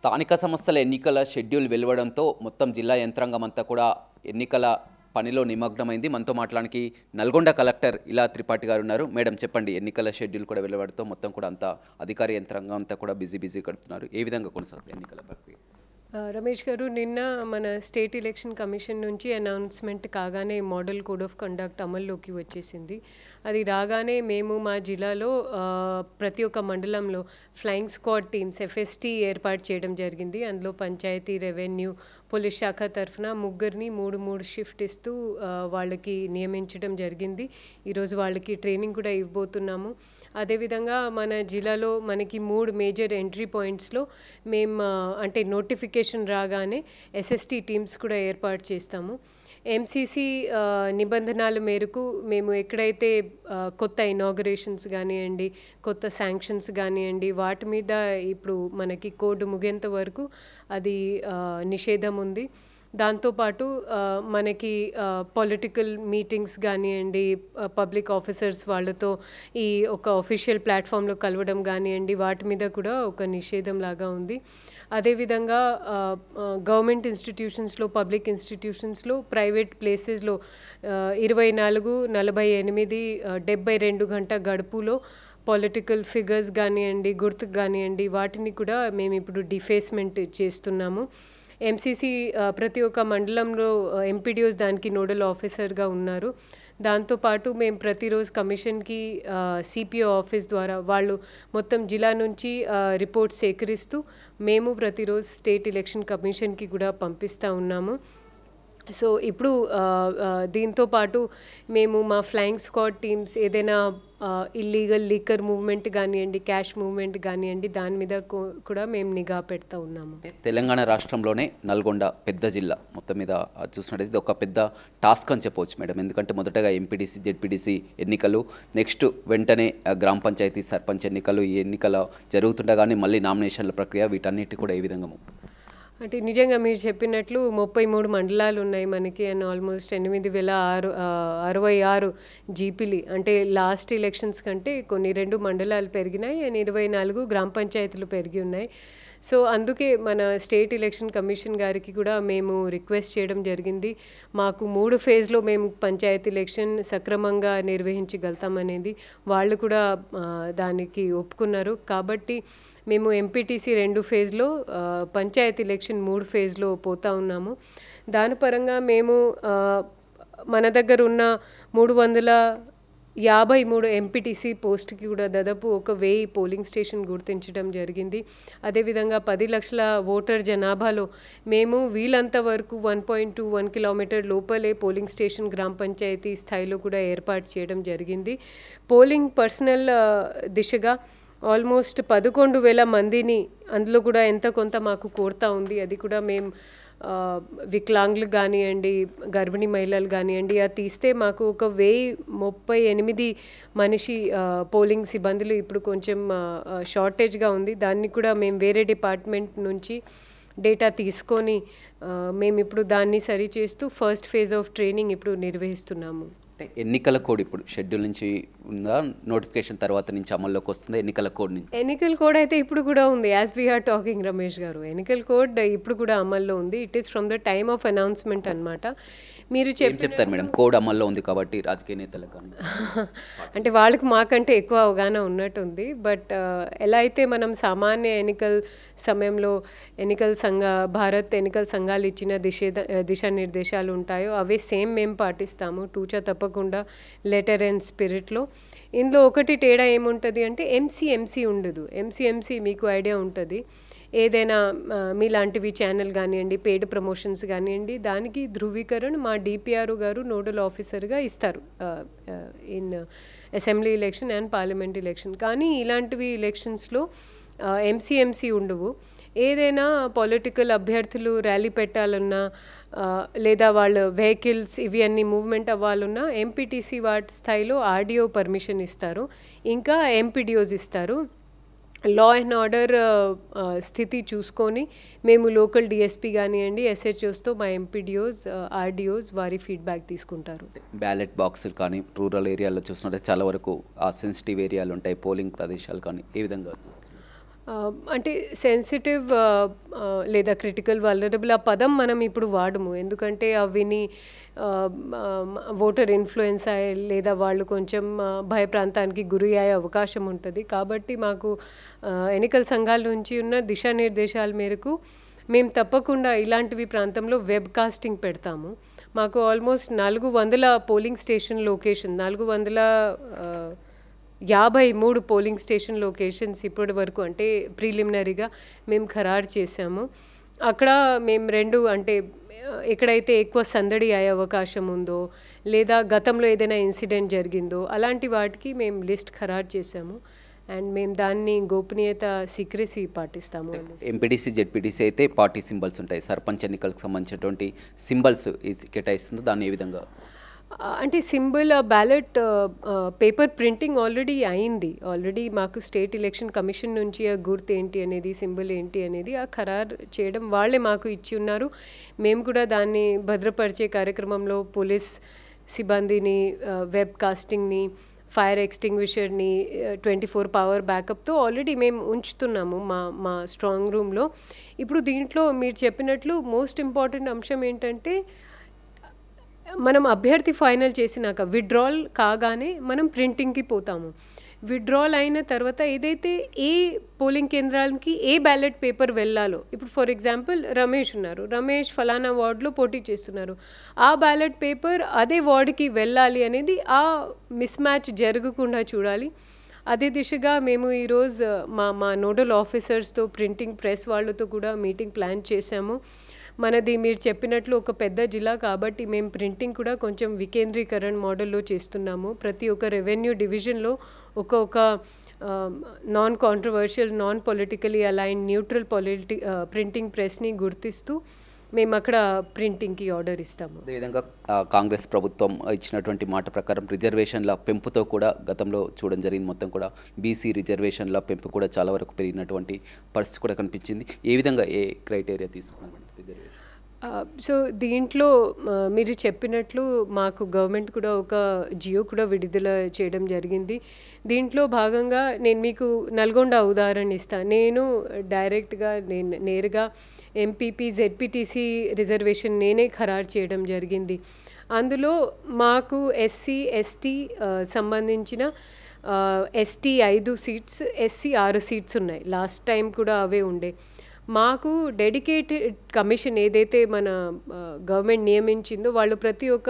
స్థానిక సంస్థల ఎన్నికల షెడ్యూల్ వెలువడంతో మొత్తం జిల్లా యంత్రాంగం అంతా కూడా ఎన్నికల పనిలో నిమగ్నమైంది. మనతో మాట్లాడడానికి నల్గొండ కలెక్టర్ ఇలా త్రిపాఠి గారు ఉన్నారు. మేడం చెప్పండి, ఎన్నికల షెడ్యూల్ కూడా వెలువడంతో మొత్తం కూడా అంతా అధికార యంత్రాంగం అంతా కూడా బిజీ గడుపుతున్నారు. ఏ విధంగా కొనసాగుతుంది ఎన్నికల ప్రక్రియ? రమేష్ గారు, నిన్న మన స్టేట్ ఎలక్షన్ కమిషన్ నుంచి అనౌన్స్మెంట్ కాగానే మోడల్ కోడ్ ఆఫ్ కండక్ట్ అమల్లోకి వచ్చేసింది. అది రాగానే మేము మా జిల్లాలో ప్రతి ఒక్క మండలంలో ఫ్లయింగ్ స్క్వాడ్ టీమ్స్ ఎఫ్ఎస్టీ ఏర్పాటు చేయడం జరిగింది. అందులో పంచాయతీ, రెవెన్యూ, పోలీస్ శాఖ తరఫున ముగ్గురిని మూడు షిఫ్ట్ ఇస్తూ వాళ్ళకి నియమించడం జరిగింది. ఈరోజు వాళ్ళకి ట్రైనింగ్ కూడా ఇవ్వబోతున్నాము. అదేవిధంగా మన జిల్లాలో మనకి 3 మేజర్ ఎంట్రీ పాయింట్స్లో మేము అంటే నోటిఫికేషన్ రాగానే ఎస్ఎస్టీ టీమ్స్ కూడా ఏర్పాటు చేస్తాము. ఎంసీసీ నిబంధనల మేరకు మేము ఎక్కడైతే కొత్త ఇనాగరేషన్స్ కానివ్వండి, కొత్త శాంక్షన్స్ కానివ్వండి, వాటి మీద ఇప్పుడు మనకి కోడ్ ముగేంత వరకు అది నిషేధం ఉంది. దాంతోపాటు మనకి పొలిటికల్ మీటింగ్స్ కానివ్వండి, పబ్లిక్ ఆఫీసర్స్ వాళ్ళతో ఈ ఒక అఫీషియల్ ప్లాట్ఫామ్లో కలవడం కానివ్వండి, వాటి మీద కూడా ఒక నిషేధం లాగా ఉంది. అదేవిధంగా గవర్నమెంట్ ఇన్స్టిట్యూషన్స్లో, పబ్లిక్ ఇన్స్టిట్యూషన్స్లో, ప్రైవేట్ ప్లేసెస్లో 24, 48, 72 గంట గడుపులో పొలిటికల్ ఫిగర్స్ కానివ్వండి, గుర్తుకు కానివ్వండి, వాటిని కూడా మేము ఇప్పుడు డిఫేస్మెంట్ చేస్తున్నాము. ఎంసీసీ ప్రతి ఒక్క మండలంలో ఎంపీడీఓస్ దానికి నోడల్ ఆఫీసర్గా ఉన్నారు. దాంతోపాటు మేము ప్రతిరోజు కమిషన్కి సిపిఓ ఆఫీస్ ద్వారా వాళ్ళు మొత్తం జిల్లా నుంచి రిపోర్ట్స్ సేకరిస్తూ మేము ప్రతిరోజు స్టేట్ ఎలక్షన్ కమిషన్కి కూడా పంపిస్తూ ఉన్నాము. సో ఇప్పుడు దీంతో పాటు మేము మా ఫ్లయింగ్ స్క్వాడ్ టీమ్స్ ఏదైనా ఇల్లీగల్ లీకర్ మూవ్మెంట్ కానివ్వండి, క్యాష్ మూవ్మెంట్ కానివ్వండి, దాని మీద కూడా మేము నిఘా పెడతా ఉన్నాము. తెలంగాణ రాష్ట్రంలోనే నల్గొండ పెద్ద జిల్లా మొత్తం మీద చూసినట్టయితే ఇది ఒక పెద్ద టాస్క్ అని చెప్పవచ్చు మేడం. ఎందుకంటే మొదటగా ఎంపీటీసీ, జెడ్పీటీసీ ఎన్నికలు, నెక్స్ట్ వెంటనే గ్రామ పంచాయతీ సర్పంచ్ ఎన్నికలు, ఈ ఎన్నికలు జరుగుతుండగానే మళ్ళీ నామినేషన్ల ప్రక్రియ, వీటన్నిటి కూడా ఏ విధంగా అంటే నిజంగా మీరు చెప్పినట్లు 33 మండలాలు ఉన్నాయి మనకి. And almost 8,066 జీపీలు. అంటే లాస్ట్ ఎలక్షన్స్ కంటే కొన్ని 2 మండలాలు పెరిగినాయి అండ్ 24 గ్రామ పంచాయతీలు పెరిగి ఉన్నాయి. సో అందుకే మన స్టేట్ ఎలక్షన్ కమిషన్ గారికి కూడా మేము రిక్వెస్ట్ చేయడం జరిగింది. మాకు 3 ఫేజ్లో మేము పంచాయతీ ఎలక్షన్ సక్రమంగా నిర్వహించగలుగుతామనేది. వాళ్ళు కూడా దానికి ఒప్పుకున్నారు. కాబట్టి మేము ఎంపీటీసీ 2 ఫేజ్లో, పంచాయతీ ఎలక్షన్ 3 ఫేజ్లో పోతా ఉన్నాము. దాని పరంగా మేము మన దగ్గర ఉన్న 353 ఎంపీటీసీ పోస్ట్కి కూడా దాదాపు 1,000 పోలింగ్ స్టేషన్ గుర్తించడం జరిగింది. అదేవిధంగా 10 లక్షల ఓటర్ జనాభాలో మేము వీలంత వరకు 1.21 కిలోమీటర్ లోపలే పోలింగ్ స్టేషన్ గ్రామ పంచాయతీ స్థాయిలో కూడా ఏర్పాటు చేయడం జరిగింది. పోలింగ్ పర్సనల్ దిశగా ఆల్మోస్ట్ 11,000 మందిని, అందులో కూడా ఎంత కొంత మాకు కోరుతా ఉంది. అది కూడా మేము వికలాంగులు కానివ్వండి, గర్భిణీ మహిళలు కానివ్వండి, అది తీస్తే మాకు 1,038 మనిషి పోలింగ్ సిబ్బందులు ఇప్పుడు కొంచెం షార్టేజ్గా ఉంది. దాన్ని కూడా మేము వేరే డిపార్ట్మెంట్ నుంచి డేటా తీసుకొని మేము ఇప్పుడు దాన్ని సరిచేస్తూ ఫస్ట్ ఫేజ్ ఆఫ్ ట్రైనింగ్ ఇప్పుడు నిర్వహిస్తున్నాము. ఎన్నికల కోడ్ ఇప్పుడు షెడ్యూల్ నుంచి ఉందా, నోటిఫికేషన్ తర్వాత నుంచి అమల్లోకి వస్తుంది ఎన్నికల కోడ్ నుంచి? ఎన్నికల కోడ్ అయితే ఇప్పుడు కూడా ఉంది. యాజ్ వీఆర్ టాకింగ్ రమేష్ గారు, ఎన్నికల కోడ్ ఇప్పుడు కూడా అమల్లో ఉంది. It is from the time of announcement అనమాట. మీరు చెప్తారు మేడం, కోడ్ అమల్లో ఉంది కాబట్టి రాజకీయ నేతలకు అంటే వాళ్ళకి మాకంటే ఎక్కువ అవగాహన ఉన్నట్టుంది. బట్ ఎలా అయితే మనం సామాన్య ఎన్నికల సమయంలో భారత్ ఎన్నికల సంఘాలు ఇచ్చిన దిశానిర్దేశాలు ఉంటాయో అవే సేమ్ మేము పాటిస్తాము, టూచా తప్పకుండా, లెటర్ అండ్ స్పిరిట్లో. ఇందులో ఒకటి తేడా ఏముంటుంది అంటే ఎంసీ ఉండదు. ఎంసీ మీకు ఐడియా ఉంటుంది. ఏదైనా మీలాంటివి ఛానల్ కానివ్వండి, పెయిడ్ ప్రమోషన్స్ కానివ్వండి, దానికి ధృవీకరణ మా డిపిఆర్ఓ గారు నోడల్ ఆఫీసర్గా ఇస్తారు in assembly election and parliament election. కానీ ఇలాంటివి ఎలక్షన్స్లో ఎంసీ ఉండవు. ఏదైనా పొలిటికల్ అభ్యర్థులు ర్యాలీ పెట్టాలన్నా లేదా వాళ్ళ వెహికల్స్ ఇవి అన్ని మూవ్మెంట్ అవ్వాలన్నా ఎంపీటీసీ వాటి స్థాయిలో ఆర్డీఓ పర్మిషన్ ఇస్తారు, ఇంకా ఎంపీడీఓస్ ఇస్తారు. లా అండ్ ఆర్డర్ స్థితి చూసుకొని మేము లోకల్ డిఎస్పీ కానివ్వండి, ఎస్హెచ్ఓస్తో మా ఎంపీడీఓస్, ఆర్డీఓస్ వారి ఫీడ్బ్యాక్ తీసుకుంటారు. బ్యాలెట్ బాక్సులు కానీ రూరల్ ఏరియాలో చూసినట్టే చాలా వరకు ఆ సెన్సిటివ్ ఏరియాలు ఉంటాయి, పోలింగ్ ప్రదేశాలు కానీ ఏ విధంగా? అంటే సెన్సిటివ్ లేదా క్రిటికల్ వల్నరబుల్ ఆ పదం మనం ఇప్పుడు వాడము. ఎందుకంటే అవిని ఓటర్ ఇన్ఫ్లుయెన్స్ లేదా వాళ్ళు కొంచెం భయప్రాంతానికి గురి అయ్యే అవకాశం ఉంటుంది. కాబట్టి మాకు ఎన్నికల సంఘాల నుంచి ఉన్న దిశానిర్దేశాల మేరకు మేము తప్పకుండా ఇలాంటివి ప్రాంతంలో వెబ్ కాస్టింగ్ పెడతాము. మాకు almost 400 polling station location 453 polling station locations ఇప్పటి వరకు అంటే ప్రిలిమినరీగా మేము ఖరారు చేశాము. అక్కడ మేము 2 అంటే ఎక్కడైతే ఎక్కువ సందడి అయ్యే అవకాశం ఉందో లేదా గతంలో ఏదైనా ఇన్సిడెంట్ జరిగిందో అలాంటి వాటికి మేము లిస్ట్ ఖరారు చేశాము. అండ్ మేము దాన్ని గోపనీయత సీక్రెసీ పాటిస్తాము. ఎంపీటీసీ జెడ్పీటీసీ అయితే పార్టీ సింబల్స్ ఉంటాయి. సర్పంచ్ ఎన్నికలకు సంబంధించినటువంటి సింబల్స్ కేటాయిస్తుందో దాన్ని ఏ విధంగా అంటే symbol ballot paper printing already మాకు స్టేట్ ఎలక్షన్ కమిషన్ నుంచి ఆ గుర్తు ఏంటి అనేది సింబల్ ఏంటి అనేది ఆ ఖరారు చేయడం వాళ్ళే మాకు ఇచ్చి ఉన్నారు. మేము కూడా దాన్ని భద్రపరిచే కార్యక్రమంలో పోలీస్ సిబ్బందిని వెబ్ కాస్టింగ్ని ఫైర్ ఎక్స్టింగ్విషర్ని 24 పవర్ బ్యాకప్తో ఆల్రెడీ మేము ఉంచుతున్నాము మా స్ట్రాంగ్ రూమ్లో. ఇప్పుడు దీంట్లో మీరు చెప్పినట్లు మోస్ట్ ఇంపార్టెంట్ అంశం ఏంటంటే మనం అభ్యర్థి ఫైనల్ చేసినాక విత్డ్రాల్ కాగానే మనం ప్రింటింగ్కి పోతాము. విత్డ్రాల్ అయిన తర్వాత ఏదైతే ఏ పోలింగ్ కేంద్రాలకి ఏ బ్యాలెట్ పేపర్ వెళ్ళాలో, ఇప్పుడు ఫర్ ఎగ్జాంపుల్ రమేష్ ఫలానా వార్డులో పోటీ చేస్తున్నారు, ఆ బ్యాలెట్ పేపర్ అదే వార్డుకి వెళ్ళాలి అనేది ఆ మిస్ మ్యాచ్ జరగకుండా చూడాలి. అదే దిశగా మేము ఈరోజు మా నోడల్ ఆఫీసర్స్తో ప్రింటింగ్ ప్రెస్ వాళ్ళతో కూడా మీటింగ్ ప్లాన్ చేశాము. మనది మీరు చెప్పినట్లు ఒక పెద్ద జిల్లా కాబట్టి మేము ప్రింటింగ్ కూడా కొంచెం వికేంద్రీకరణ మోడల్లో చేస్తున్నాము. ప్రతి ఒక్క రెవెన్యూ డివిజన్లో ఒక్కొక్క non controversial non politically align neutral printing ప్రెస్ని గుర్తిస్తూ మేము అక్కడ ప్రింటింగ్కి ఆర్డర్ ఇస్తాము. అదేవిధంగా కాంగ్రెస్ ప్రభుత్వం ఇచ్చినటువంటి మాట ప్రకారం రిజర్వేషన్ల పెంపుతో కూడా గతంలో చూడడం జరిగింది. మొత్తం కూడా బీసీ రిజర్వేషన్ల పెంపు కూడా చాలా వరకు పెరిగినటువంటి పరిస్థితి కూడా కనిపించింది. ఏ విధంగా ఏ క్రైటీరియా తీసుకున్నారు రిజర్వేషన్? సో దీంట్లో మీరు చెప్పినట్లు మాకు గవర్నమెంట్ కూడా ఒక జియో కూడా విడుదల చేయడం జరిగింది. దీంట్లో భాగంగా నేను మీకు నల్గొండ ఉదాహరణ ఇస్తాను. నేను నేరుగా ఎంపీపీ జెడ్పీటీసీ రిజర్వేషన్ నేనే ఖరారు చేయడం జరిగింది. అందులో మాకు ఎస్సీ ఎస్టీ సంబంధించిన ఎస్టీ 5 సీట్స్, ఎస్సీ 6 సీట్స్ ఉన్నాయి. లాస్ట్ టైం కూడా అవే ఉండే. మాకు డెడికేటెడ్ కమిషన్ ఏదైతే మన గవర్నమెంట్ నియమించిందో వాళ్ళు ప్రతి ఒక్క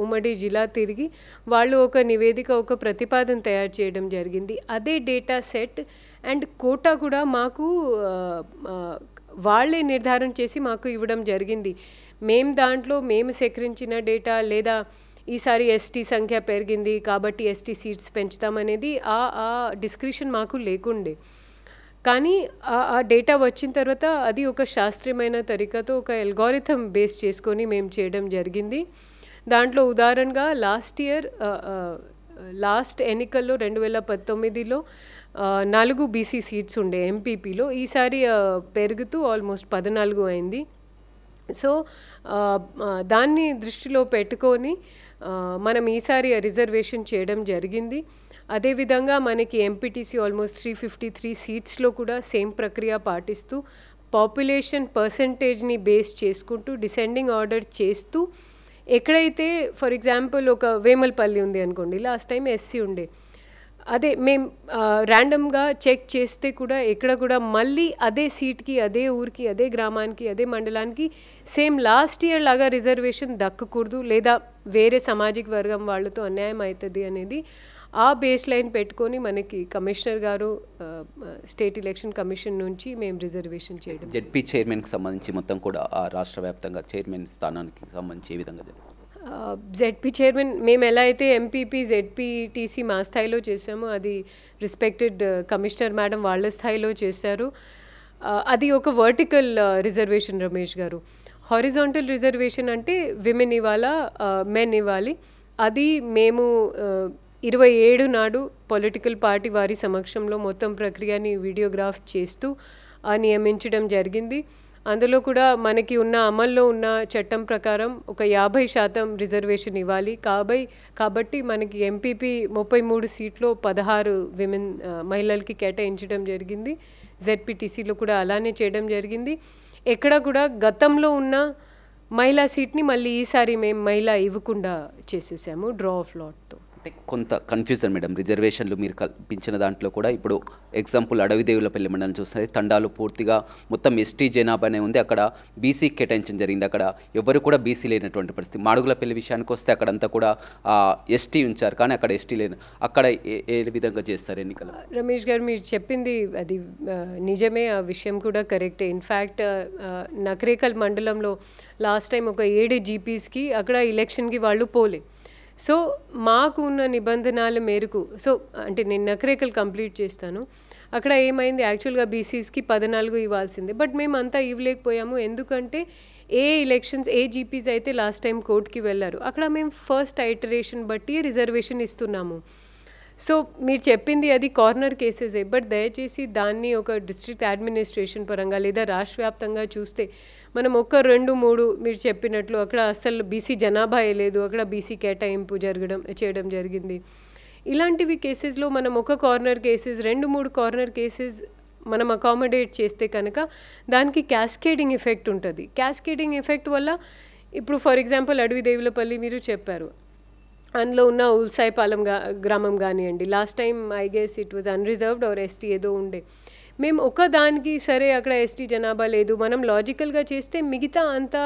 ఉమ్మడి జిల్లా తిరిగి వాళ్ళు ఒక నివేదిక ఒక ప్రతిపాదన తయారు చేయడం జరిగింది. అదే డేటా సెట్ అండ్ కోటా కూడా మాకు వాళ్ళే నిర్ధారణ చేసి మాకు ఇవ్వడం జరిగింది. మేము సేకరించిన డేటా లేదా ఈసారి ఎస్టీ సంఖ్య పెరిగింది కాబట్టి ఎస్టీ సీట్స్ పెంచుతామనేది ఆ డిస్క్రిప్షన్ మాకు లేకుండే. కానీ ఆ డేటా వచ్చిన తర్వాత అది ఒక శాస్త్రీయమైన తరీకాతో ఒక అల్గోరిథం బేస్ చేసుకొని మేము చేయడం జరిగింది. దాంట్లో ఉదాహరణగా లాస్ట్ ఎన్నికల్లో 2019లో 4 బీసీ సీట్స్ ఉండే ఎంపీపీలో, ఈసారి పెరుగుతూ ఆల్మోస్ట్ 14 అయింది. సో దాన్ని దృష్టిలో పెట్టుకొని మనం ఈసారి రిజర్వేషన్ చేయడం జరిగింది. అదేవిధంగా మనకి ఎంపీటీసీ ఆల్మోస్ట్ 353 సీట్స్లో కూడా సేమ్ ప్రక్రియ పాటిస్తూ పాపులేషన్ పర్సంటేజ్ని బేస్ చేసుకుంటూ డిసెండింగ్ ఆర్డర్ చేస్తూ ఎక్కడైతే ఫర్ ఎగ్జాంపుల్ ఒక వేమల్పల్లి ఉంది అనుకోండి, లాస్ట్ టైం ఎస్సీ ఉండే, అదే మేము ర్యాండమ్గా చెక్ చేస్తే కూడా ఎక్కడ కూడా మళ్ళీ అదే సీట్కి అదే ఊరికి అదే గ్రామానికి అదే మండలానికి సేమ్ లాస్ట్ ఇయర్ లాగా రిజర్వేషన్ దక్కకూడదు లేదా వేరే సామాజిక వర్గం వాళ్ళతో అన్యాయం అవుతుంది అనేది ఆ బేస్ లైన్ పెట్టుకొని మనకి కమిషనర్ గారు స్టేట్ ఎలక్షన్ కమిషన్ నుంచి మేము రిజర్వేషన్ చేయడం. జెడ్పీ చైర్మన్కి సంబంధించి మొత్తం కూడా రాష్ట్ర వ్యాప్తంగా చైర్మన్ స్థానానికి సంబంధించి ఏ విధంగా జెడ్పీ చైర్మన్ మేము ఎలా అయితే ఎంపీపీ జెడ్పీటీసీ మా స్థాయిలో చేసామో అది రెస్పెక్టెడ్ కమిషనర్ మేడం వాళ్ళ స్థాయిలో చేశారు. అది ఒక వర్టికల్ రిజర్వేషన్ రమేష్ గారు. హారిజాంటల్ రిజర్వేషన్ అంటే విమెన్ ఇవ్వాలా మెన్ ఇవ్వాలి. అది మేము 27 నాడు పొలిటికల్ పార్టీ వారి సమక్షంలో మొత్తం ప్రక్రియని వీడియోగ్రాఫ్ చేస్తూ నియమించడం జరిగింది. అందులో కూడా మనకి అమల్లో ఉన్న చట్టం ప్రకారం ఒక 50% రిజర్వేషన్ ఇవ్వాలి. కాబట్టి మనకి ఎంపీపీ 33 సీట్లో 16 మహిళలకి కేటాయించడం జరిగింది. జెడ్పీటీసీలో కూడా అలానే చేయడం జరిగింది. ఎక్కడ కూడా గతంలో ఉన్న మహిళా సీట్ని మళ్ళీ ఈసారి మేము మహిళ ఇవ్వకుండా చేసేసాము డ్రా ఆఫ్ లాట్తో. అంటే కొంత కన్ఫ్యూజన్ మేడం, రిజర్వేషన్లు మీరు కల్పించిన దాంట్లో కూడా ఇప్పుడు ఎగ్జాంపుల్ అడవిదేవులపల్లి మండలం చూస్తే తండాలు పూర్తిగా మొత్తం ఎస్టీ జనాభానే ఉంది, అక్కడ బీసీ కేటాయించడం జరిగింది, అక్కడ ఎవరు కూడా బీసీ లేనటువంటి పరిస్థితి. మాడుగులపల్లి విషయానికి వస్తే అక్కడంతా కూడా ఎస్టీ ఉంచారు, కానీ అక్కడ ఎస్టీ లేని, అక్కడ ఏ విధంగా చేస్తారు ఎన్నికలు? రమేష్ గారు మీరు చెప్పింది అది నిజమే, ఆ విషయం కూడా కరెక్టే. ఇన్ఫ్యాక్ట్ నకరేకల్ మండలంలో లాస్ట్ టైం ఒక 7 జీపీస్కి అక్కడ ఎలక్షన్కి వాళ్ళు పోలే. సో మాకు ఉన్న నిబంధనల మేరకు, సో అంటే నేను నకరేకల్ కంప్లీట్ చేస్తాను, అక్కడ ఏమైంది యాక్చువల్గా బీసీస్కి 14 ఇవ్వాల్సిందే, బట్ మేము అంతా ఇవ్వలేకపోయాము. ఎందుకంటే ఎలక్షన్స్ జీపీస్ అయితే లాస్ట్ టైం కోర్టుకి వెళ్ళారు, అక్కడ మేము ఫస్ట్ ఐటరేషన్ బట్టి రిజర్వేషన్ ఇస్తున్నాము. సో మీరు చెప్పింది అది కార్నర్ కేసెసే, బట్ దయచేసి దాన్ని ఒక డిస్ట్రిక్ట్ అడ్మినిస్ట్రేషన్ పరంగా లేదా రాష్ట్ర వ్యాప్తంగా చూస్తే మనం 1, 2, 3 మీరు చెప్పినట్లు అక్కడ అసలు బీసీ జనాభా లేదు, అక్కడ బీసీ కేటాయింపు చేయడం జరిగింది. ఇలాంటివి కేసెస్లో మనం ఒక కార్నర్ కేసెస్ 2, 3 కార్నర్ కేసెస్ మనం అకామిడేట్ చేస్తే కనుక దానికి క్యాస్కేడింగ్ ఎఫెక్ట్ ఉంటుంది. క్యాస్కేడింగ్ ఎఫెక్ట్ వల్ల ఇప్పుడు ఫర్ ఎగ్జాంపుల్ అడవిదేవులపల్లి మీరు చెప్పారు, అందులో ఉన్న ఉల్సాయిపాలెం గ్రామం కానివ్వండి, last time I guess it was unreserved are ST ఏదో ఉండే, మేము ఒకదానికి సరే అక్కడ ఎస్టీ జనాభా లేదు మనం లాజికల్గా చేస్తే మిగతా అంతా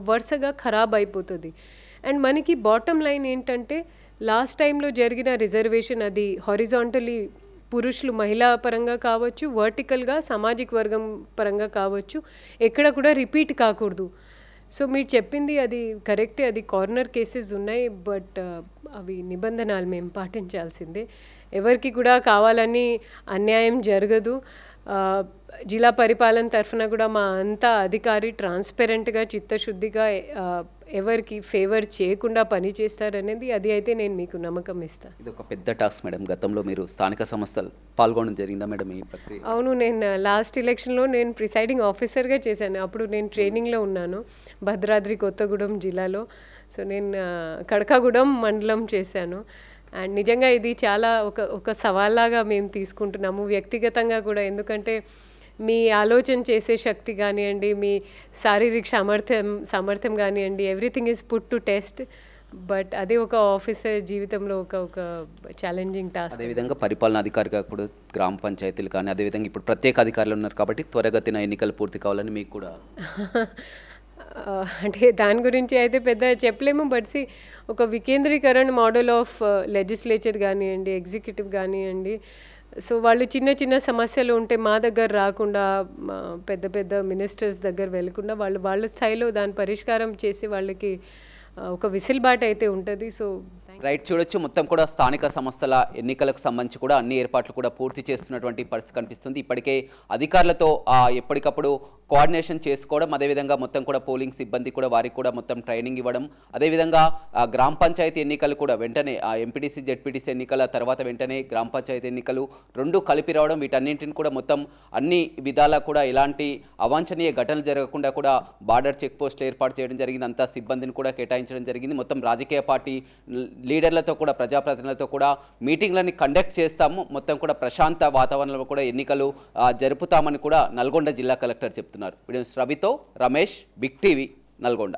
వరుసగా ఖరాబ్ అయిపోతుంది. అండ్ మనకి బాటమ్ లైన్ ఏంటంటే లాస్ట్ టైంలో జరిగిన రిజర్వేషన్ అది హారిజాంటలీ పురుషులు మహిళా పరంగా కావచ్చు, వర్టికల్గా సామాజిక వర్గం పరంగా కావచ్చు, ఎక్కడ కూడా రిపీట్ కాకూడదు. సో మీరు చెప్పింది అది కరెక్టే, అది కార్నర్ కేసెస్ ఉన్నాయి, బట్ అవి నిబంధనలు మేము పాటించాల్సిందే. ఎవరికి కూడా కావాలని అన్యాయం జరగదు. జిల్లా పరిపాలన తరఫున కూడా మా అంతా అధికారి ట్రాన్స్పరెంట్గా చిత్తశుద్ధిగా ఎవరికి ఫేవర్ చేయకుండా పనిచేస్తారనేది అది అయితే నేను మీకు నమ్మకం ఇస్తాను. ఇది ఒక పెద్ద టాస్క్ మేడం. గతంలో మీరు స్థానిక సంస్థలు పాల్గొనడం జరిగిందా మేడం ఈ ప్రక్రియ? అవును, నేను లాస్ట్ ఎలక్షన్లో నేను ప్రిసైడింగ్ ఆఫీసర్గా చేశాను. అప్పుడు నేను ట్రైనింగ్లో ఉన్నాను భద్రాద్రి కొత్తగూడెం జిల్లాలో. సో నేను కడకాగూడెం మండలం చేశాను. అండ్ నిజంగా ఇది చాలా ఒక సవాల్లాగా మేము తీసుకుంటున్నాము వ్యక్తిగతంగా కూడా, ఎందుకంటే మీ ఆలోచన చేసే శక్తి కానివ్వండి, మీ శారీరక సామర్థ్యం కానివ్వండి, everything is put to test. But అదే ఒక ఆఫీసర్ జీవితంలో ఒక ఛాలెంజింగ్ టాస్క్. అదేవిధంగా పరిపాలన అధికారిగా ఇప్పుడు గ్రామ పంచాయతీలు కానీ, అదేవిధంగా ఇప్పుడు ప్రత్యేక అధికారులు ఉన్నారు కాబట్టి త్వరగతిన ఎన్నికలు పూర్తి కావాలని మీకు కూడా అంటే దాని గురించి అయితే పెద్ద చెప్పలేము. బట్ ఒక వికేంద్రీకరణ మోడల్ ఆఫ్ లెజిస్లేచర్ కానివ్వండి, ఎగ్జిక్యూటివ్ కానివ్వండి, సో వాళ్ళు చిన్న చిన్న సమస్యలు ఉంటే మా దగ్గర రాకుండా, పెద్ద పెద్ద మినిస్టర్స్ దగ్గర వెళ్ళకుండా వాళ్ళ స్థాయిలో దాని పరిష్కారం చేసి వాళ్ళకి ఒక విసిల్బాట్ అయితే ఉంటుంది. సో రైట్, చూడొచ్చు మొత్తం కూడా స్థానిక సంస్థల ఎన్నికలకు సంబంధించి కూడా అన్ని ఏర్పాట్లు కూడా పూర్తి చేస్తున్నటువంటి పరిస్థితి కనిపిస్తుంది. ఇప్పటికే అధికారులతో ఎప్పటికప్పుడు కోఆర్డినేషన్ చేసుకోవడం, అదేవిధంగా మొత్తం కూడా పోలింగ్ సిబ్బంది కూడా వారికి కూడా మొత్తం ట్రైనింగ్ ఇవ్వడం, అదేవిధంగా గ్రామ పంచాయతీ ఎన్నికలు కూడా వెంటనే ఎంపీటీసీ జెడ్పీటీసీ ఎన్నికల తర్వాత వెంటనే గ్రామ పంచాయతీ ఎన్నికలు రెండు కలిపి రావడం, వీటన్నింటిని కూడా మొత్తం అన్ని విధాలా కూడా ఎలాంటి అవాంఛనీయ ఘటనలు జరగకుండా కూడా బార్డర్ చెక్ పోస్టులు ఏర్పాటు చేయడం జరిగింది. అంతా సిబ్బందిని కూడా కేటాయించడం జరిగింది. మొత్తం రాజకీయ పార్టీ లీడర్లతో కూడా ప్రజాప్రతినిధులతో కూడా మీటింగ్లని కండక్ట్ చేస్తాము, మొత్తం కూడా ప్రశాంత వాతావరణంలో కూడా ఎన్నికలు జరుపుతామని కూడా నల్గొండ జిల్లా కలెక్టర్ చెప్తున్నారు. వీడియో రవితో రమేష్, బిగ్ టీవీ, నల్గొండ.